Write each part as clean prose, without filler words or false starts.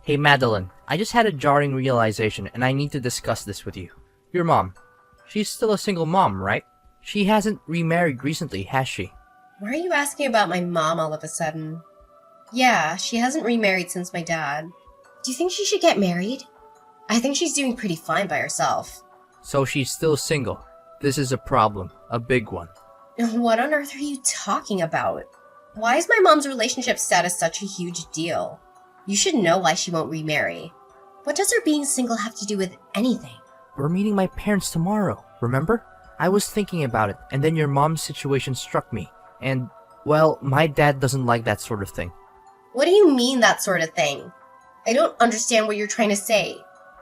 Hey Madeline, I just had a jarring realization and I need to discuss this with you. Your mom. She's still a single mom, right? She hasn't remarried recently, has she? Why are you asking about my mom all of a sudden? Yeah, she hasn't remarried since my dad. Do you think she should get married? I think she's doing pretty fine by herself. So she's still single. This is a problem, a big one. What on earth are you talking about? Why is my mom's relationship status such a huge deal? You should know why she won't remarry. What does her being single have to do with anything? We're meeting my parents tomorrow, remember? I was thinking about it, and then your mom's situation struck me. And, well, my dad doesn't like that sort of thing. What do you mean, that sort of thing? I don't understand what you're trying to say.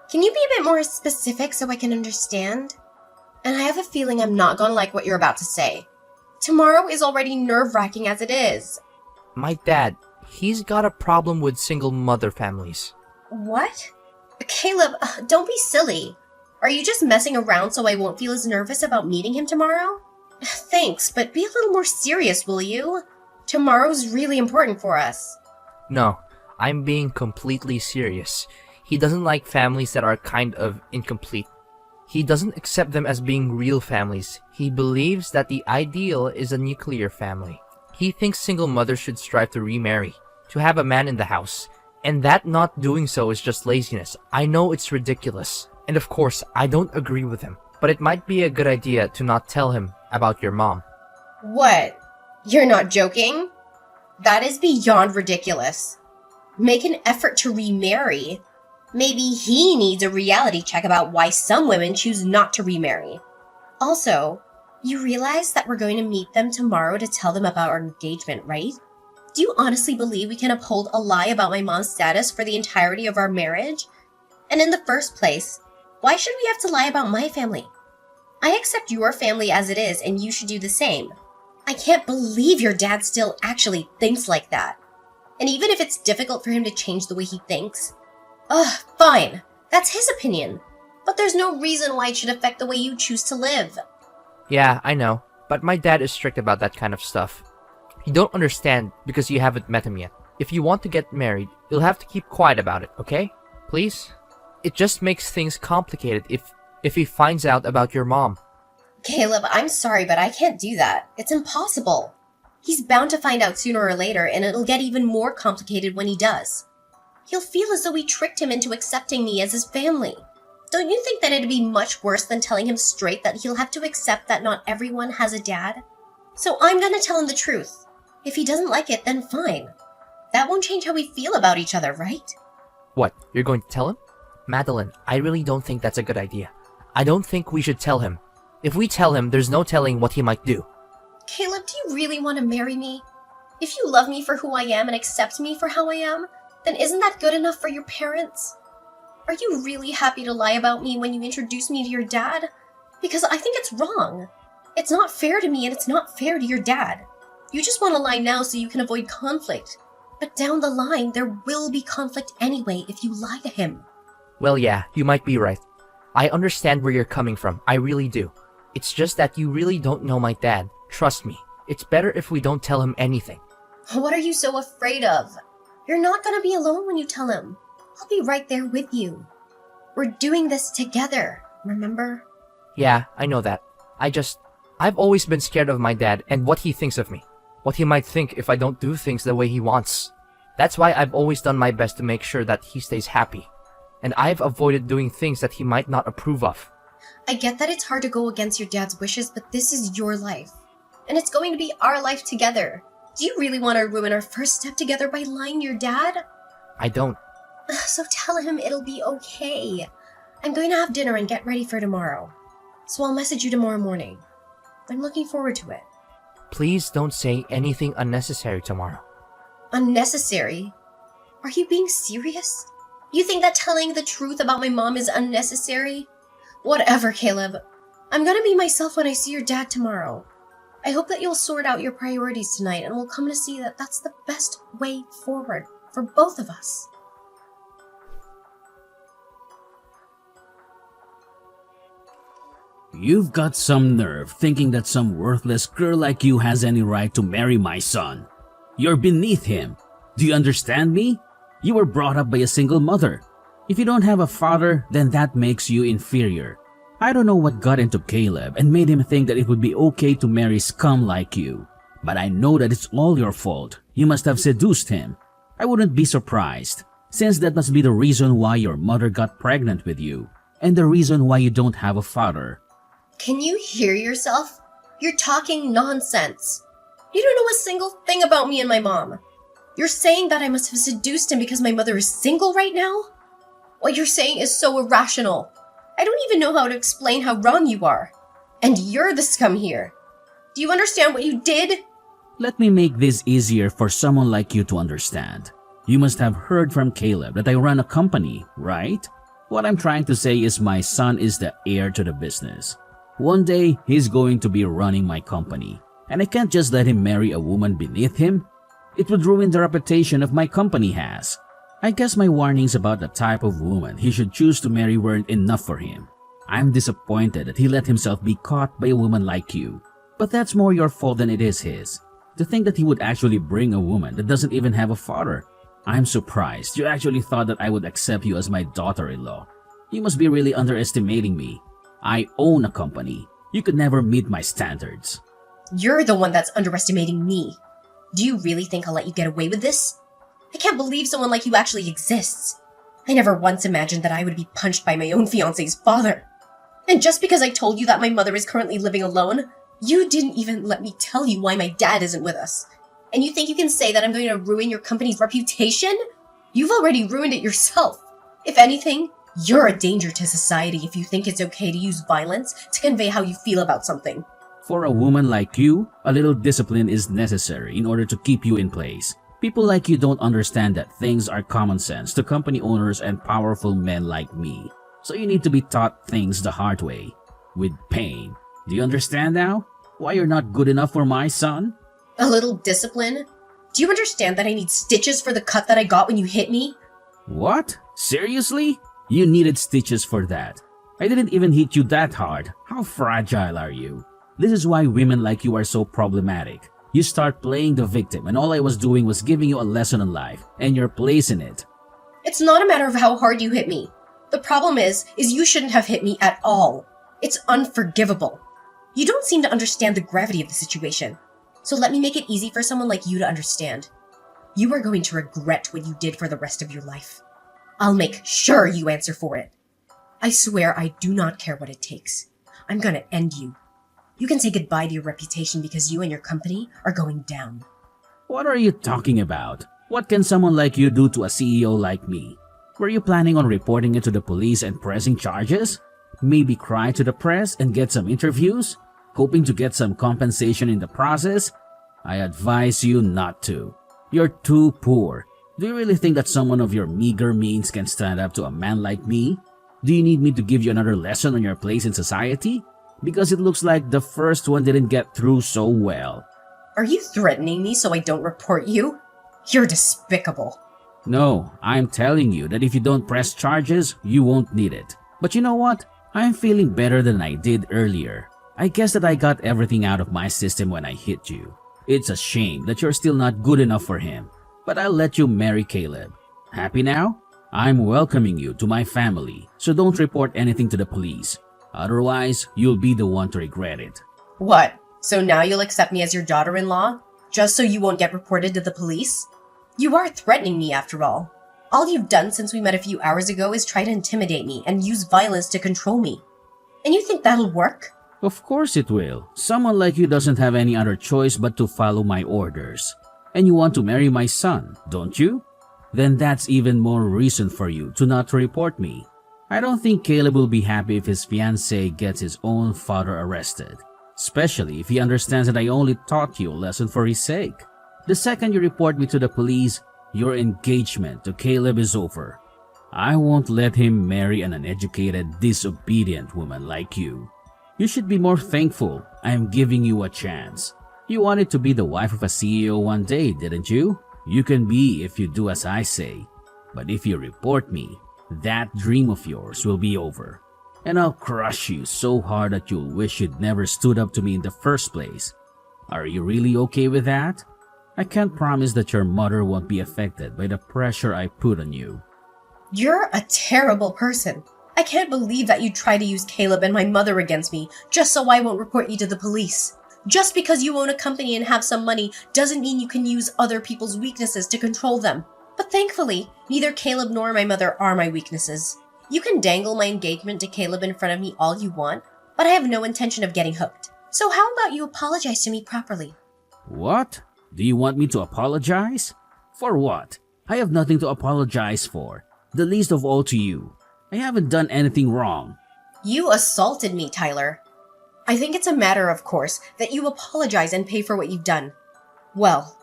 Can you be a bit more specific so I can understand? And I have a feeling I'm not gonna like what you're about to say. Tomorrow is already nerve-wracking as it is. My dad, he's got a problem with single mother families. What? Caleb, don't be silly. Are you just messing around so I won't feel as nervous about meeting him tomorrow? Thanks, but be a little more serious, will you? Tomorrow's really important for us. No, I'm being completely serious. He doesn't like families that are kind of incomplete. He doesn't accept them as being real families. He believes that the ideal is a nuclear family. He thinks single mothers should strive to remarry, to have a man in the house, and that not doing so is just laziness. I know it's ridiculous, and of course, I don't agree with him, but it might be a good idea to not tell him about your mom. What? You're not joking? That is beyond ridiculous. Make an effort to remarry. Maybe he needs a reality check about why some women choose not to remarry. Also, you realize that we're going to meet them tomorrow to tell them about our engagement, right? Do you honestly believe we can uphold a lie about my mom's status for the entirety of our marriage? And in the first place, why should we have to lie about my family? I accept your family as it is, and you should do the same. I can't believe your dad still actually thinks like that. And even if it's difficult for him to change the way he thinks, fine. That's his opinion. But there's no reason why it should affect the way you choose to live. Yeah, I know, but my dad is strict about that kind of stuff. You don't understand because you haven't met him yet. If you want to get married, you'll have to keep quiet about it, okay? Please? It just makes things complicated if he finds out about your mom. Caleb, I'm sorry, but I can't do that. It's impossible. He's bound to find out sooner or later, and it'll get even more complicated when he does. He'll feel as though we tricked him into accepting me as his family. Don't you think that it'd be much worse than telling him straight that he'll have to accept that not everyone has a dad? So I'm gonna tell him the truth. If he doesn't like it, then fine. That won't change how we feel about each other, right? What, you're going to tell him? Madeline, I really don't think that's a good idea. I don't think we should tell him. If we tell him, there's no telling what he might do. Caleb, do you really want to marry me? If you love me for who I am and accept me for how I am, then isn't that good enough for your parents? Are you really happy to lie about me when you introduce me to your dad? Because I think it's wrong. It's not fair to me and it's not fair to your dad. You just want to lie now so you can avoid conflict. But down the line, there will be conflict anyway if you lie to him. Well, yeah, you might be right. I understand where you're coming from. I really do. It's just that you really don't know my dad. Trust me. It's better if we don't tell him anything. What are you so afraid of? You're not gonna be alone when you tell him. I'll be right there with you. We're doing this together, remember? Yeah, I know that. I've always been scared of my dad and what he thinks of me. What he might think if I don't do things the way he wants. That's why I've always done my best to make sure that he stays happy. And I've avoided doing things that he might not approve of. I get that it's hard to go against your dad's wishes, but this is your life. And it's going to be our life together. Do you really want to ruin our first step together by lying to your dad? I don't. So tell him it'll be okay. I'm going to have dinner and get ready for tomorrow. So I'll message you tomorrow morning. I'm looking forward to it. Please don't say anything unnecessary tomorrow. Unnecessary? Are you being serious? You think that telling the truth about my mom is unnecessary? Whatever, Caleb. I'm gonna be myself when I see your dad tomorrow. I hope that you'll sort out your priorities tonight and we'll come to see that that's the best way forward for both of us. You've got some nerve thinking that some worthless girl like you has any right to marry my son. You're beneath him. Do you understand me? You were brought up by a single mother. If you don't have a father, then that makes you inferior. I don't know what got into Caleb and made him think that it would be okay to marry scum like you. But I know that it's all your fault. You must have seduced him. I wouldn't be surprised, since that must be the reason why your mother got pregnant with you, and the reason why you don't have a father. Can you hear yourself? You're talking nonsense. You don't know a single thing about me and my mom. You're saying that I must have seduced him because my mother is single right now? What you're saying is so irrational. I don't even know how to explain how wrong you are. And you're the scum here. Do you understand what you did? Let me make this easier for someone like you to understand. You must have heard from Caleb that I run a company, right? What I'm trying to say is my son is the heir to the business. One day, he's going to be running my company, and I can't just let him marry a woman beneath him. It would ruin the reputation of my company has. I guess my warnings about the type of woman he should choose to marry weren't enough for him. I'm disappointed that he let himself be caught by a woman like you. But that's more your fault than it is his. To think that he would actually bring a woman that doesn't even have a father. I'm surprised you actually thought that I would accept you as my daughter-in-law. You must be really underestimating me. I own a company. You could never meet my standards. You're the one that's underestimating me. Do you really think I'll let you get away with this? I can't believe someone like you actually exists. I never once imagined that I would be punched by my own fiancé's father. And just because I told you that my mother is currently living alone, you didn't even let me tell you why my dad isn't with us. And you think you can say that I'm going to ruin your company's reputation? You've already ruined it yourself. If anything, you're a danger to society if you think it's okay to use violence to convey how you feel about something. For a woman like you, a little discipline is necessary in order to keep you in place. People like you don't understand that things are common sense to company owners and powerful men like me. So you need to be taught things the hard way, with pain. Do you understand now? Why you're not good enough for my son? A little discipline? Do you understand that I need stitches for the cut that I got when you hit me? What? Seriously? You needed stitches for that. I didn't even hit you that hard. How fragile are you? This is why women like you are so problematic. You start playing the victim and all I was doing was giving you a lesson in life and your place in it. It's not a matter of how hard you hit me. The problem is you shouldn't have hit me at all. It's unforgivable. You don't seem to understand the gravity of the situation. So let me make it easy for someone like you to understand. You are going to regret what you did for the rest of your life. I'll make sure you answer for it. I swear I do not care what it takes. I'm gonna end you. You can say goodbye to your reputation because you and your company are going down. What are you talking about? What can someone like you do to a CEO like me? Were you planning on reporting it to the police and pressing charges? Maybe cry to the press and get some interviews? Hoping to get some compensation in the process? I advise you not to. You're too poor. Do you really think that someone of your meager means can stand up to a man like me? Do you need me to give you another lesson on your place in society? Because it looks like the first one didn't get through so well. Are you threatening me so I don't report you? You're despicable. No, I'm telling you that if you don't press charges, you won't need it. But you know what? I'm feeling better than I did earlier. I guess that I got everything out of my system when I hit you. It's a shame that you're still not good enough for him. But I'll let you marry Caleb. Happy now? I'm welcoming you to my family, so don't report anything to the police. Otherwise, you'll be the one to regret it. What? So now you'll accept me as your daughter-in-law? Just so you won't get reported to the police? You are threatening me after all. All you've done since we met a few hours ago is try to intimidate me and use violence to control me. And you think that'll work? Of course it will. Someone like you doesn't have any other choice but to follow my orders. And you want to marry my son, don't you? Then that's even more reason for you to not report me. I don't think Caleb will be happy if his fiancée gets his own father arrested. Especially if he understands that I only taught you a lesson for his sake. The second you report me to the police, your engagement to Caleb is over. I won't let him marry an uneducated, disobedient woman like you. You should be more thankful I'm giving you a chance. You wanted to be the wife of a CEO one day, didn't you? You can be if you do as I say. But if you report me, that dream of yours will be over. And I'll crush you so hard that you'll wish you'd never stood up to me in the first place. Are you really okay with that? I can't promise that your mother won't be affected by the pressure I put on you. You're a terrible person. I can't believe that you try to use Caleb and my mother against me just so I won't report you to the police. Just because you own a company and have some money doesn't mean you can use other people's weaknesses to control them. But thankfully, neither Caleb nor my mother are my weaknesses. You can dangle my engagement to Caleb in front of me all you want, but I have no intention of getting hooked. So how about you apologize to me properly? What? Do you want me to apologize? For what? I have nothing to apologize for. The least of all to you. I haven't done anything wrong. You assaulted me, Tyler. I think it's a matter of course that you apologize and pay for what you've done. Well,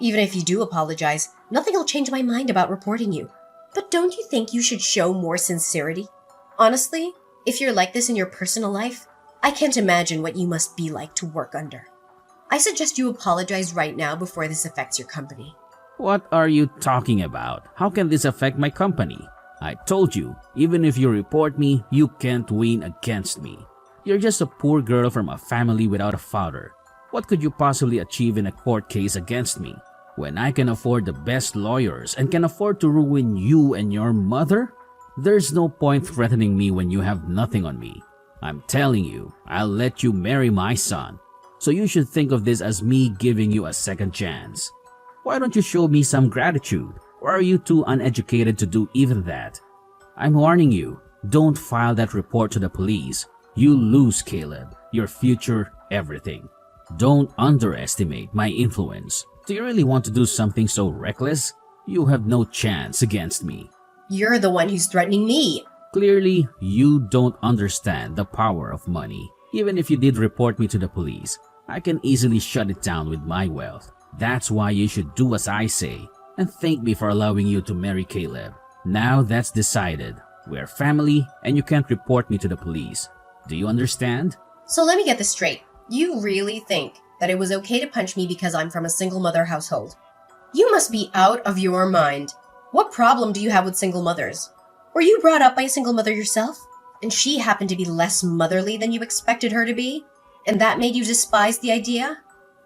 even if you do apologize, nothing will change my mind about reporting you. But don't you think you should show more sincerity? Honestly, if you're like this in your personal life, I can't imagine what you must be like to work under. I suggest you apologize right now before this affects your company. What are you talking about? How can this affect my company? I told you, even if you report me, you can't win against me. You're just a poor girl from a family without a father. What could you possibly achieve in a court case against me? When I can afford the best lawyers and can afford to ruin you and your mother? There's no point threatening me when you have nothing on me. I'm telling you, I'll let you marry my son. So you should think of this as me giving you a second chance. Why don't you show me some gratitude? Or are you too uneducated to do even that? I'm warning you, don't file that report to the police. You lose, Caleb, your future, everything. Don't underestimate my influence. Do you really want to do something so reckless? You have no chance against me. You're the one who's threatening me. Clearly, you don't understand the power of money. Even if you did report me to the police, I can easily shut it down with my wealth. That's why you should do as I say, and thank me for allowing you to marry Caleb. Now that's decided. We're family, and you can't report me to the police. Do you understand? So let me get this straight. You really think that it was okay to punch me because I'm from a single mother household? You must be out of your mind. What problem do you have with single mothers? Were you brought up by a single mother yourself? And she happened to be less motherly than you expected her to be? And that made you despise the idea?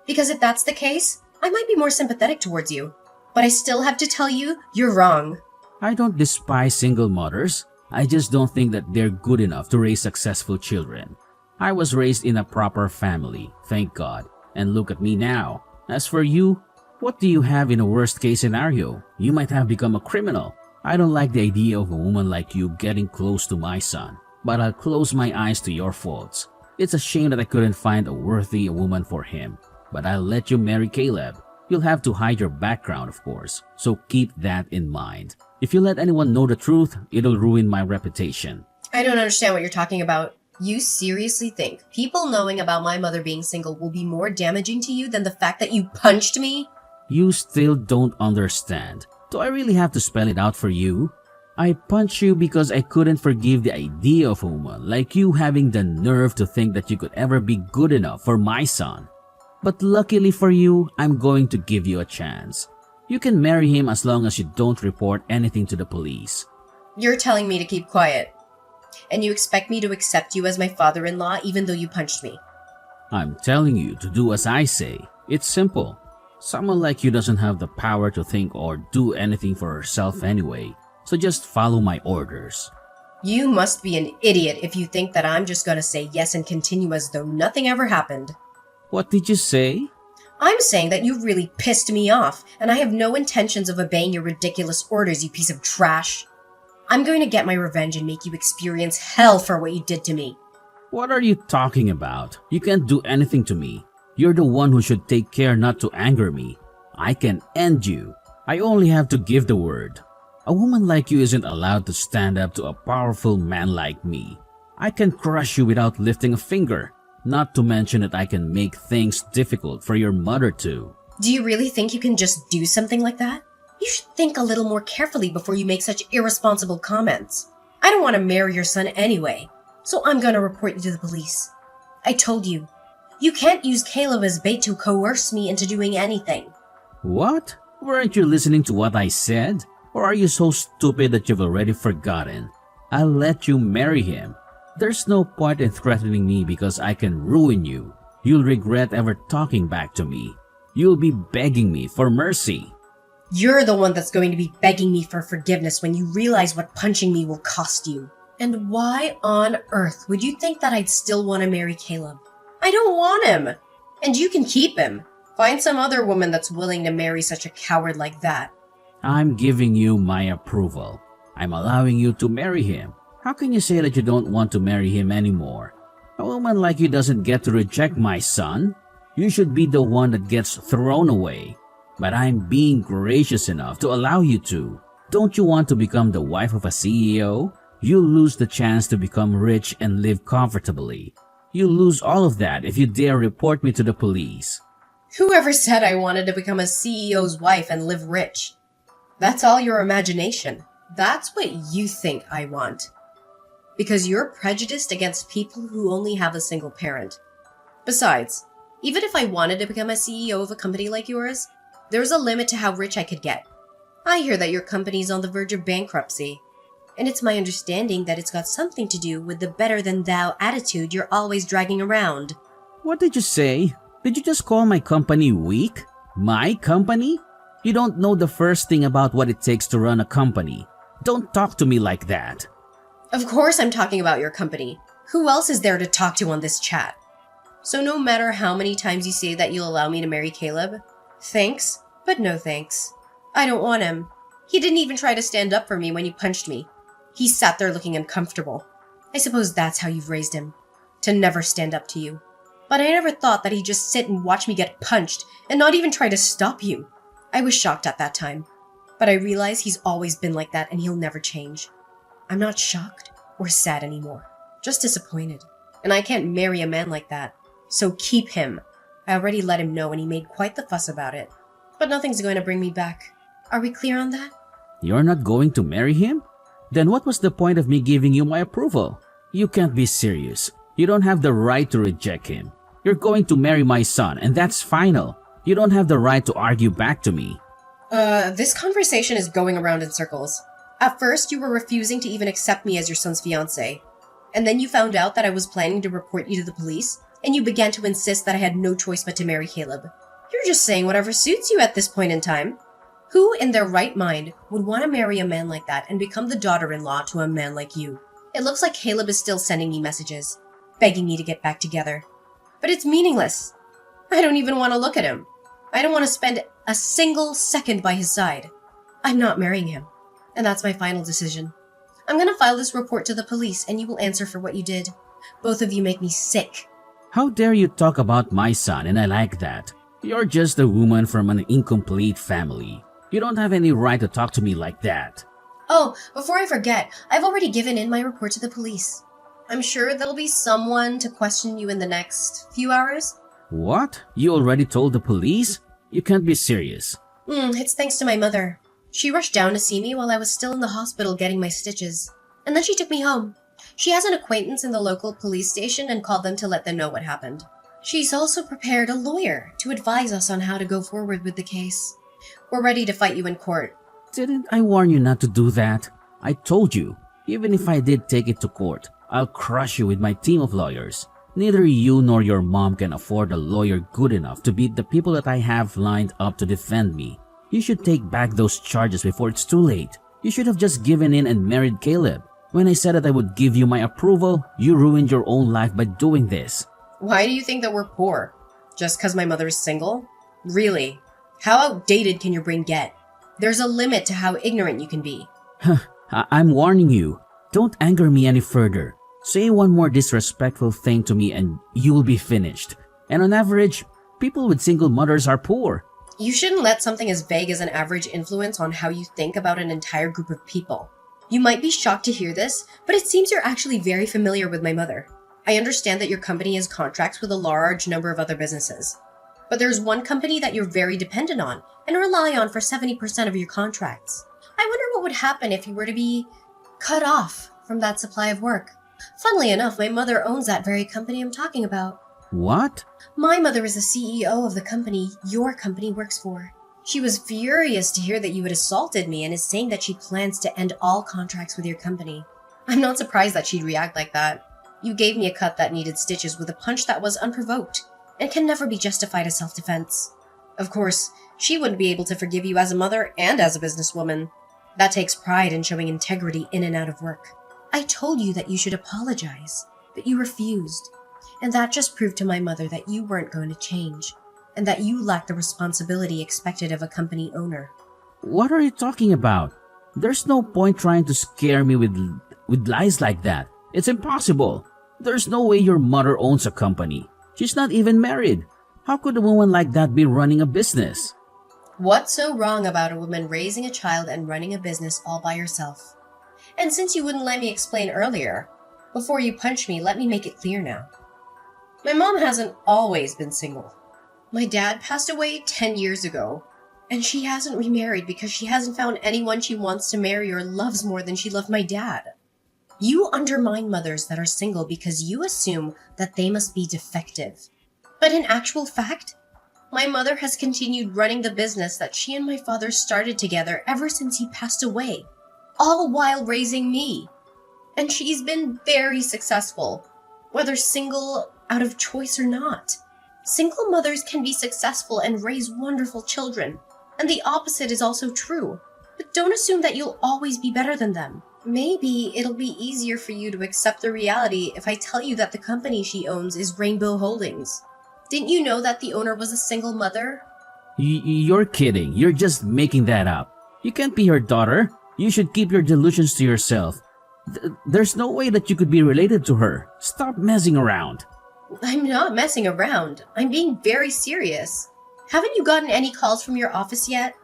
Because if that's the case, I might be more sympathetic towards you. But I still have to tell you, you're wrong. I don't despise single mothers. I just don't think that they're good enough to raise successful children. I was raised in a proper family, thank God. And look at me now. As for you, what do you have in a worst case scenario? You might have become a criminal. I don't like the idea of a woman like you getting close to my son. But I'll close my eyes to your faults. It's a shame that I couldn't find a worthy woman for him. But I'll let you marry Caleb. You'll have to hide your background, of course. So keep that in mind. If you let anyone know the truth, it'll ruin my reputation. I don't understand what you're talking about. You seriously think people knowing about my mother being single will be more damaging to you than the fact that you punched me? You still don't understand. Do I really have to spell it out for you? I punched you because I couldn't forgive the idea of a woman like you having the nerve to think that you could ever be good enough for my son. But luckily for you, I'm going to give you a chance. You can marry him as long as you don't report anything to the police. You're telling me to keep quiet. And you expect me to accept you as my father-in-law even though you punched me. I'm telling you to do as I say. It's simple. Someone like you doesn't have the power to think or do anything for herself anyway. So just follow my orders. You must be an idiot if you think that I'm just gonna say yes and continue as though nothing ever happened. What did you say? I'm saying that you really pissed me off, and I have no intentions of obeying your ridiculous orders, you piece of trash. I'm going to get my revenge and make you experience hell for what you did to me. What are you talking about? You can't do anything to me. You're the one who should take care not to anger me. I can end you. I only have to give the word. A woman like you isn't allowed to stand up to a powerful man like me. I can crush you without lifting a finger. Not to mention that I can make things difficult for your mother too. Do you really think you can just do something like that? You should think a little more carefully before you make such irresponsible comments. I don't want to marry your son anyway, so I'm going to report you to the police. I told you, you can't use Caleb as bait to coerce me into doing anything. What? Weren't you listening to what I said? Or are you so stupid that you've already forgotten? I'll let you marry him. There's no point in threatening me because I can ruin you. You'll regret ever talking back to me. You'll be begging me for mercy. You're the one that's going to be begging me for forgiveness when you realize what punching me will cost you. And why on earth would you think that I'd still want to marry Caleb? I don't want him. And you can keep him. Find some other woman that's willing to marry such a coward like that. I'm giving you my approval. I'm allowing you to marry him. How can you say that you don't want to marry him anymore? A woman like you doesn't get to reject my son. You should be the one that gets thrown away. But I'm being gracious enough to allow you to. Don't you want to become the wife of a CEO? You'll lose the chance to become rich and live comfortably. You'll lose all of that if you dare report me to the police. Whoever said I wanted to become a CEO's wife and live rich? That's all your imagination. That's what you think I want. Because you're prejudiced against people who only have a single parent. Besides, even if I wanted to become a CEO of a company like yours, there's a limit to how rich I could get. I hear that your company's on the verge of bankruptcy, and it's my understanding that it's got something to do with the better-than-thou attitude you're always dragging around. What did you say? Did you just call my company weak? My company? You don't know the first thing about what it takes to run a company. Don't talk to me like that. Of course I'm talking about your company. Who else is there to talk to on this chat? So no matter how many times you say that you'll allow me to marry Caleb, thanks, but no thanks. I don't want him. He didn't even try to stand up for me when you punched me. He sat there looking uncomfortable. I suppose that's how you've raised him. To never stand up to you. But I never thought that he'd just sit and watch me get punched and not even try to stop you. I was shocked at that time. But I realize he's always been like that and he'll never change. I'm not shocked or sad anymore. Just disappointed. And I can't marry a man like that. So keep him. I already let him know and he made quite the fuss about it. But nothing's going to bring me back. Are we clear on that? You're not going to marry him? Then what was the point of me giving you my approval? You can't be serious. You don't have the right to reject him. You're going to marry my son, and that's final. You don't have the right to argue back to me. This conversation is going around in circles. At first, you were refusing to even accept me as your son's fiancé. And then you found out that I was planning to report you to the police, and you began to insist that I had no choice but to marry Caleb. You're just saying whatever suits you at this point in time. Who in their right mind would want to marry a man like that and become the daughter-in-law to a man like you? It looks like Caleb is still sending me messages, begging me to get back together. But it's meaningless. I don't even want to look at him. I don't want to spend a single second by his side. I'm not marrying him. And that's my final decision. I'm going to file this report to the police and you will answer for what you did. Both of you make me sick. How dare you talk about my son, and I like that. You're just a woman from an incomplete family. You don't have any right to talk to me like that. Oh, before I forget, I've already given in my report to the police. I'm sure there'll be someone to question you in the next few hours. What? You already told the police? You can't be serious. It's thanks to my mother. She rushed down to see me while I was still in the hospital getting my stitches. And then she took me home. She has an acquaintance in the local police station and called them to let them know what happened. She's also prepared a lawyer to advise us on how to go forward with the case. We're ready to fight you in court. Didn't I warn you not to do that? I told you, even if I did take it to court, I'll crush you with my team of lawyers. Neither you nor your mom can afford a lawyer good enough to beat the people that I have lined up to defend me. You should take back those charges before it's too late. You should have just given in and married Caleb. When I said that I would give you my approval, you ruined your own life by doing this. Why do you think that we're poor? Just because my mother is single? Really? How outdated can your brain get? There's a limit to how ignorant you can be. I'm warning you. Don't anger me any further. Say one more disrespectful thing to me and you'll be finished. And on average, people with single mothers are poor. You shouldn't let something as vague as an average influence on how you think about an entire group of people. You might be shocked to hear this, but it seems you're actually very familiar with my mother. I understand that your company has contracts with a large number of other businesses. But there's one company that you're very dependent on and rely on for 70% of your contracts. I wonder what would happen if you were to be cut off from that supply of work. Funnily enough, my mother owns that very company I'm talking about. What? My mother is the CEO of the company your company works for. She was furious to hear that you had assaulted me and is saying that she plans to end all contracts with your company. I'm not surprised that she'd react like that. You gave me a cut that needed stitches with a punch that was unprovoked and can never be justified as self-defense. Of course, she wouldn't be able to forgive you as a mother and as a businesswoman. That takes pride in showing integrity in and out of work. I told you that you should apologize, but you refused. And that just proved to my mother that you weren't going to change, and that you lacked the responsibility expected of a company owner. What are you talking about? There's no point trying to scare me with lies like that. It's impossible. There's no way your mother owns a company. She's not even married. How could a woman like that be running a business? What's so wrong about a woman raising a child and running a business all by herself? And since you wouldn't let me explain earlier, before you punch me, let me make it clear now. My mom hasn't always been single. My dad passed away 10 years ago, and she hasn't remarried because she hasn't found anyone she wants to marry or loves more than she loved my dad. You undermine mothers that are single because you assume that they must be defective. But in actual fact, my mother has continued running the business that she and my father started together ever since he passed away, all while raising me. And she's been very successful, whether single, out of choice or not. Single mothers can be successful and raise wonderful children, and the opposite is also true. But don't assume that you'll always be better than them. Maybe it'll be easier for you to accept the reality if I tell you that the company she owns is Rainbow Holdings. Didn't you know that the owner was a single mother? You're kidding. You're just making that up. You can't be her daughter. You should keep your delusions to yourself. There's no way that you could be related to her. Stop messing around. I'm not messing around. I'm being very serious. Haven't you gotten any calls from your office yet?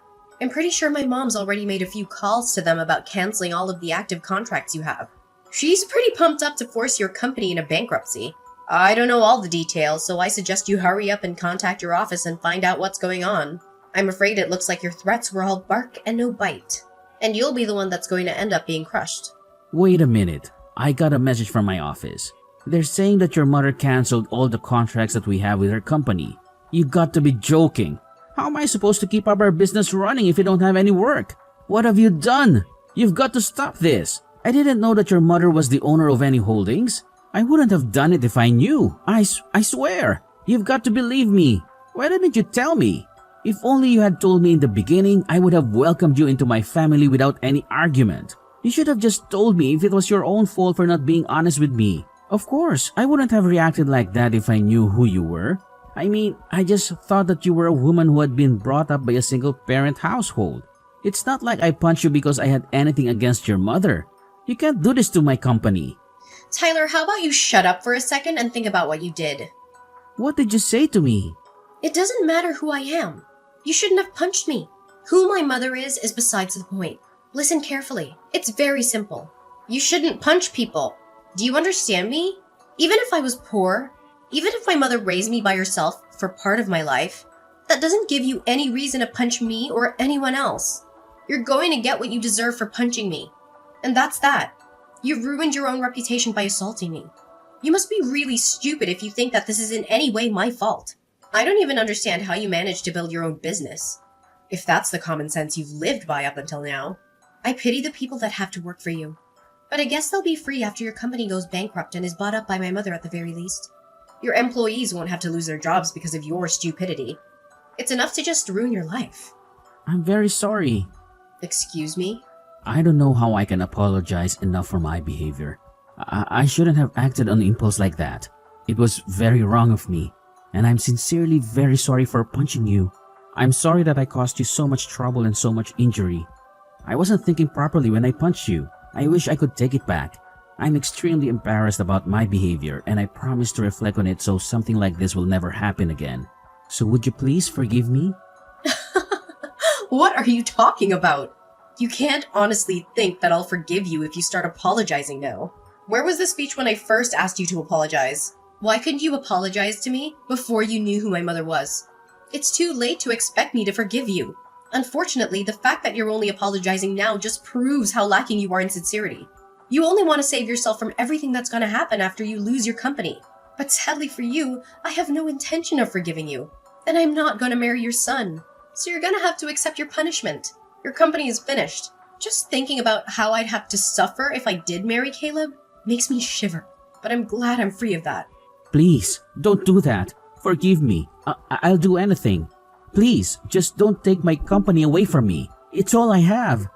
I'm pretty sure my mom's already made a few calls to them about canceling all of the active contracts you have. She's pretty pumped up to force your company into bankruptcy. I don't know all the details, so I suggest you hurry up and contact your office and find out what's going on. I'm afraid it looks like your threats were all bark and no bite, and you'll be the one that's going to end up being crushed. Wait a minute. I got a message from my office. They're saying that your mother canceled all the contracts that we have with her company. You got to be joking. How am I supposed to keep up our business running if you don't have any work? What have you done? You've got to stop this. I didn't know that your mother was the owner of any holdings. I wouldn't have done it if I knew. I swear. You've got to believe me. Why didn't you tell me? If only you had told me in the beginning, I would have welcomed you into my family without any argument. You should have just told me if it was your own fault for not being honest with me. Of course, I wouldn't have reacted like that if I knew who you were. I mean, I just thought that you were a woman who had been brought up by a single-parent household. It's not like I punched you because I had anything against your mother. You can't do this to my company. Tyler, how about you shut up for a second and think about what you did? What did you say to me? It doesn't matter who I am. You shouldn't have punched me. Who my mother is besides the point. Listen carefully. It's very simple. You shouldn't punch people. Do you understand me? Even if I was poor, even if my mother raised me by herself for part of my life, that doesn't give you any reason to punch me or anyone else. You're going to get what you deserve for punching me. And that's that. You've ruined your own reputation by assaulting me. You must be really stupid if you think that this is in any way my fault. I don't even understand how you managed to build your own business. If that's the common sense you've lived by up until now. I pity the people that have to work for you. But I guess they'll be free after your company goes bankrupt and is bought up by my mother at the very least. Your employees won't have to lose their jobs because of your stupidity. It's enough to just ruin your life. I'm very sorry. Excuse me? I don't know how I can apologize enough for my behavior. I shouldn't have acted on impulse like that. It was very wrong of me, and I'm sincerely very sorry for punching you. I'm sorry that I caused you so much trouble and so much injury. I wasn't thinking properly when I punched you. I wish I could take it back. I'm extremely embarrassed about my behavior, and I promise to reflect on it so something like this will never happen again. So would you please forgive me? What are you talking about? You can't honestly think that I'll forgive you if you start apologizing now. Where was the speech when I first asked you to apologize? Why couldn't you apologize to me before you knew who my mother was? It's too late to expect me to forgive you. Unfortunately, the fact that you're only apologizing now just proves how lacking you are in sincerity. You only want to save yourself from everything that's going to happen after you lose your company. But sadly for you, I have no intention of forgiving you. And I'm not going to marry your son. So you're going to have to accept your punishment. Your company is finished. Just thinking about how I'd have to suffer if I did marry Caleb makes me shiver. But I'm glad I'm free of that. Please, don't do that. Forgive me. I'll do anything. Please, just don't take my company away from me. It's all I have.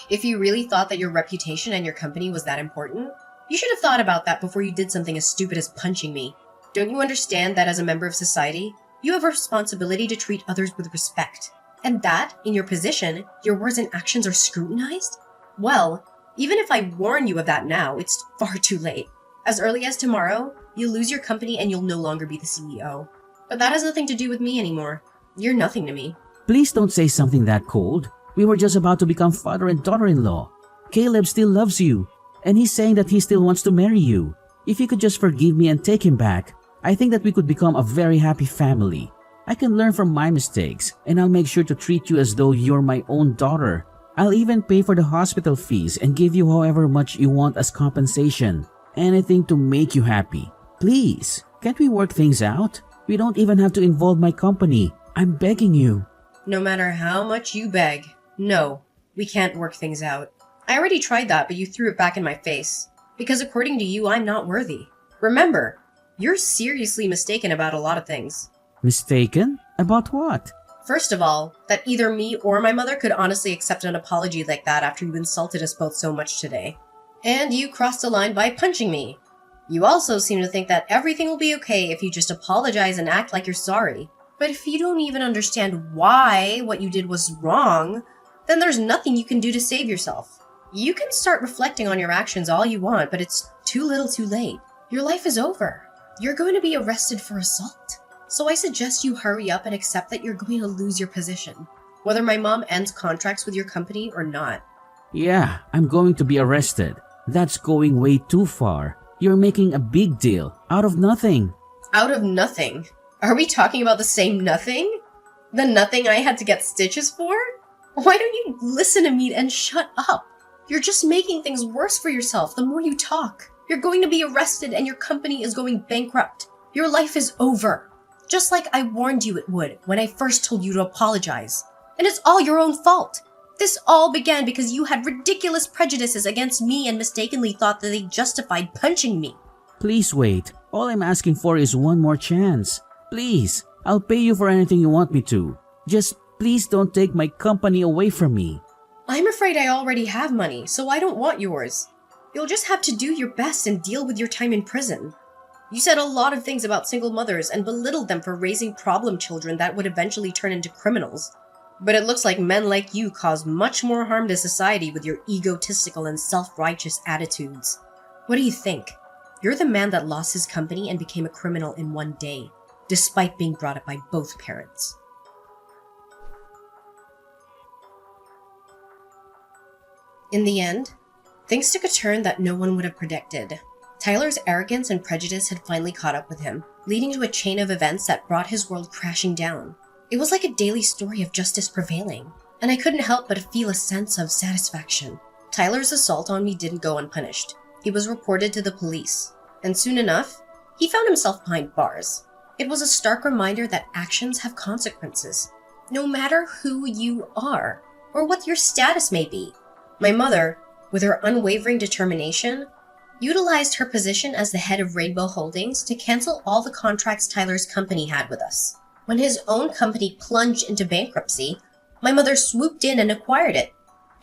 If you really thought that your reputation and your company was that important, you should have thought about that before you did something as stupid as punching me. Don't you understand that as a member of society, you have a responsibility to treat others with respect? And that, in your position, your words and actions are scrutinized? Well, even if I warn you of that now, it's far too late. As early as tomorrow, you'll lose your company and you'll no longer be the CEO. But that has nothing to do with me anymore. You're nothing to me. Please don't say something that cold. We were just about to become father and daughter-in-law. Caleb still loves you, and he's saying that he still wants to marry you. If you could just forgive me and take him back, I think that we could become a very happy family. I can learn from my mistakes, and I'll make sure to treat you as though you're my own daughter. I'll even pay for the hospital fees and give you however much you want as compensation. Anything to make you happy. Please, can't we work things out? We don't even have to involve my company. I'm begging you. No matter how much you beg, no, we can't work things out. I already tried that, but you threw it back in my face. Because according to you, I'm not worthy. Remember, you're seriously mistaken about a lot of things. Mistaken? About what? First of all, that either me or my mother could honestly accept an apology like that after you insulted us both so much today. And you crossed the line by punching me. You also seem to think that everything will be okay if you just apologize and act like you're sorry. But if you don't even understand why what you did was wrong, then there's nothing you can do to save yourself. You can start reflecting on your actions all you want, but it's too little too late. Your life is over. You're going to be arrested for assault. So I suggest you hurry up and accept that you're going to lose your position, whether my mom ends contracts with your company or not. Yeah, I'm going to be arrested. That's going way too far. You're making a big deal out of nothing. Out of nothing? Are we talking about the same nothing? The nothing I had to get stitches for? Why don't you listen to me and shut up? You're just making things worse for yourself the more you talk. You're going to be arrested and your company is going bankrupt. Your life is over. Just like I warned you it would when I first told you to apologize. And it's all your own fault. This all began because you had ridiculous prejudices against me and mistakenly thought that they justified punching me. Please wait. All I'm asking for is one more chance. Please, I'll pay you for anything you want me to. Just please don't take my company away from me. I'm afraid I already have money, so I don't want yours. You'll just have to do your best and deal with your time in prison. You said a lot of things about single mothers and belittled them for raising problem children that would eventually turn into criminals. But it looks like men like you cause much more harm to society with your egotistical and self-righteous attitudes. What do you think? You're the man that lost his company and became a criminal in one day, despite being brought up by both parents. In the end, things took a turn that no one would have predicted. Tyler's arrogance and prejudice had finally caught up with him, leading to a chain of events that brought his world crashing down. It was like a daily story of justice prevailing, and I couldn't help but feel a sense of satisfaction. Tyler's assault on me didn't go unpunished. He was reported to the police, and soon enough, he found himself behind bars. It was a stark reminder that actions have consequences, no matter who you are, or what your status may be. My mother, with her unwavering determination, utilized her position as the head of Rainbow Holdings to cancel all the contracts Tyler's company had with us. When his own company plunged into bankruptcy, my mother swooped in and acquired it.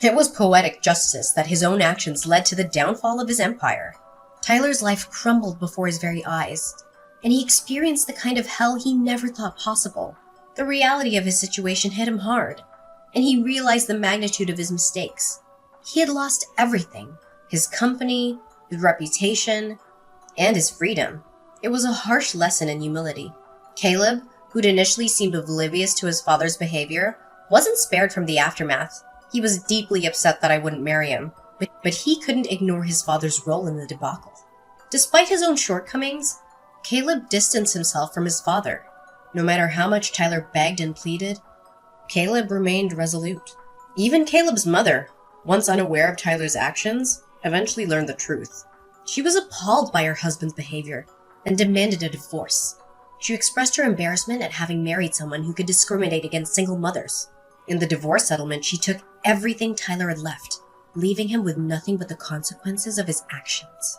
It was poetic justice that his own actions led to the downfall of his empire. Tyler's life crumbled before his very eyes, and he experienced the kind of hell he never thought possible. The reality of his situation hit him hard, and he realized the magnitude of his mistakes. He had lost everything: his company, his reputation, and his freedom. It was a harsh lesson in humility. Caleb, who'd initially seemed oblivious to his father's behavior, wasn't spared from the aftermath. He was deeply upset that I wouldn't marry him, but he couldn't ignore his father's role in the debacle. Despite his own shortcomings, Caleb distanced himself from his father. No matter how much Tyler begged and pleaded, Caleb remained resolute. Even Caleb's mother, once unaware of Tyler's actions, eventually learned the truth. She was appalled by her husband's behavior and demanded a divorce. She expressed her embarrassment at having married someone who could discriminate against single mothers. In the divorce settlement, she took everything Tyler had left, leaving him with nothing but the consequences of his actions.